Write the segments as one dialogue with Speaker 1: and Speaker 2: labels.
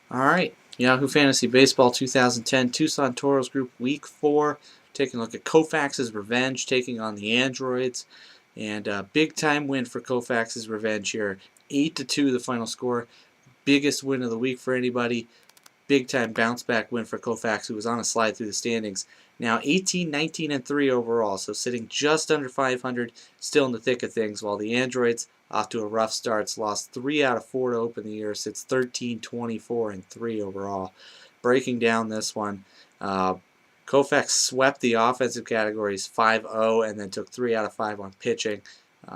Speaker 1: All right, Yahoo Fantasy Baseball 2010 Tucson Toros Group Week 4. Taking a look at Koufax's Revenge taking on the Androids. And a big time win for Koufax's Revenge here. 8-2 the final score. Biggest win of the week for anybody. Big time bounce back win for Koufax, who was on a slide through the standings. Now 18, 19, and 3 overall, so sitting just under 500, still in the thick of things, while the Androids, off to a rough start, lost 3 out of 4 to open the year, sits 13, 24, and 3 overall. Breaking down this one, Koufax swept the offensive categories 5-0 and then took 3 out of 5 on pitching.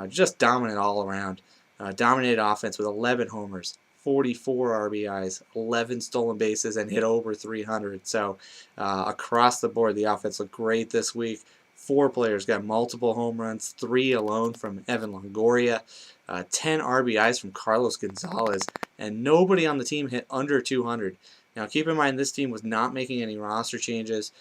Speaker 1: Just dominant all around. Dominated offense with 11 homers, 44 RBIs, 11 stolen bases, and hit over 300. So across the board, the offense looked great this week. 4 players got multiple home runs, 3 alone from Evan Longoria, 10 RBIs from Carlos Gonzalez, and nobody on the team hit under 200. Now keep in mind this team was not making any roster changes,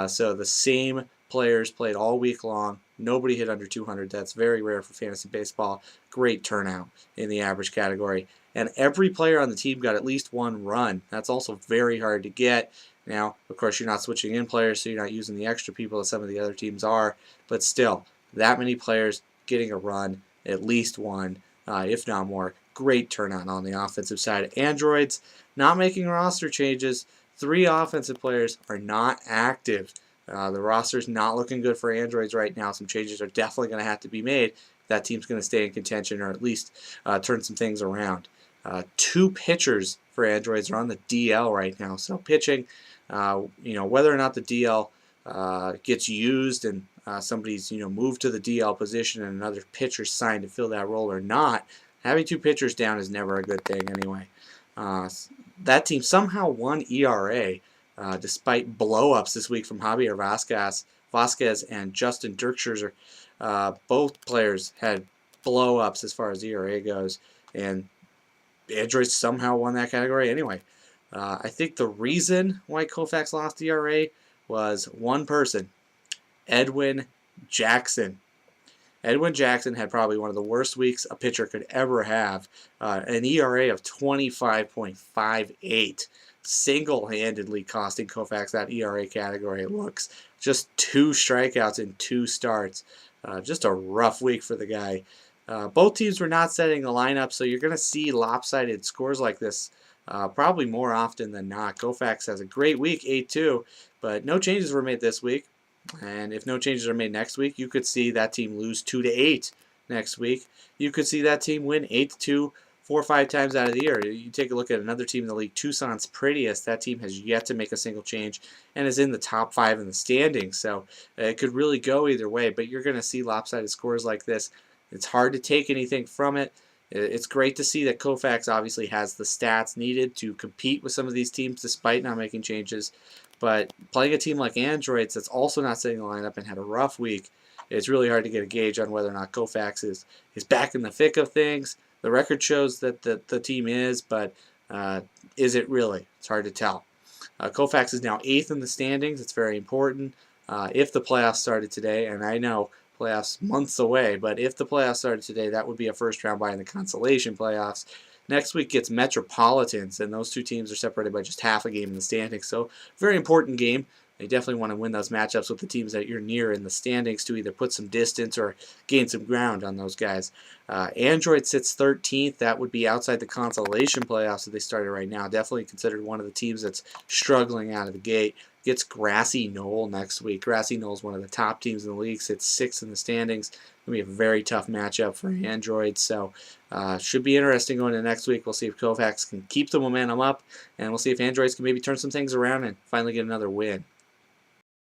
Speaker 1: so the same players played all week long. Nobody hit under 200. That's very rare for fantasy baseball. Great turnout in the average category. And every player on the team got at least 1 run. That's also very hard to get. Now, of course, you're not switching in players, so you're not using the extra people that some of the other teams are. But still, that many players getting a run, at least 1, if not more. Great turnout on the offensive side. Androids not making roster changes. 3 offensive players are not active. The roster's not looking good for Androids right now. Some changes are definitely going to have to be made. That team's going to stay in contention or at least turn some things around. 2 pitchers for Androids are on the DL right now. So pitching, whether or not the DL gets used and somebody's moved to the DL position and another pitcher signed to fill that role or not, having 2 pitchers down is never a good thing anyway. That team somehow won ERA despite blow-ups this week from Javier Vasquez and Justin Dirkscherzer. Both players had blow-ups as far as ERA goes, and Androids somehow won that category anyway. I think the reason why Koufax lost ERA was one person, Edwin Jackson. Edwin Jackson had probably one of the worst weeks a pitcher could ever have, an ERA of 25.58, single-handedly costing Koufax that ERA category. It looks just 2 strikeouts in 2 starts. Just a rough week for the guy. Both teams were not setting the lineup, so you're going to see lopsided scores like this probably more often than not. Koufax has a great week, 8-2, but no changes were made this week. And if no changes are made next week, you could see that team lose 2-8 next week. You could see that team win 8-2 4 or 5 times out of the year. You take a look at another team in the league, Tucson's Prettiest. That team has yet to make a single change and is in the top 5 in the standings. So it could really go either way, but you're going to see lopsided scores like this. It's hard to take anything from it. It's great to see that Koufax obviously has the stats needed to compete with some of these teams despite not making changes. But playing a team like Androids that's also not setting the lineup and had a rough week, it's really hard to get a gauge on whether or not Koufax is back in the thick of things. The record shows that the team is, but is it really? It's hard to tell. Koufax is now 8th in the standings. It's very important. If the playoffs started today, and I know playoffs months away, but if the playoffs started today, that would be a first-round bye in the consolation playoffs. Next week gets Metropolitans, and those 2 teams are separated by just half a game in the standings. So, very important game. You definitely want to win those matchups with the teams that you're near in the standings to either put some distance or gain some ground on those guys. Android sits 13th. That would be outside the consolation playoffs that they started right now. Definitely considered one of the teams that's struggling out of the gate. Gets Grassy Knoll next week. Grassy Knoll is one of the top teams in the league. Sits 6th in the standings. Going to be a very tough matchup for Android. So should be interesting going into next week. We'll see if Koufax can keep the momentum up, and we'll see if Androids can maybe turn some things around and finally get another win.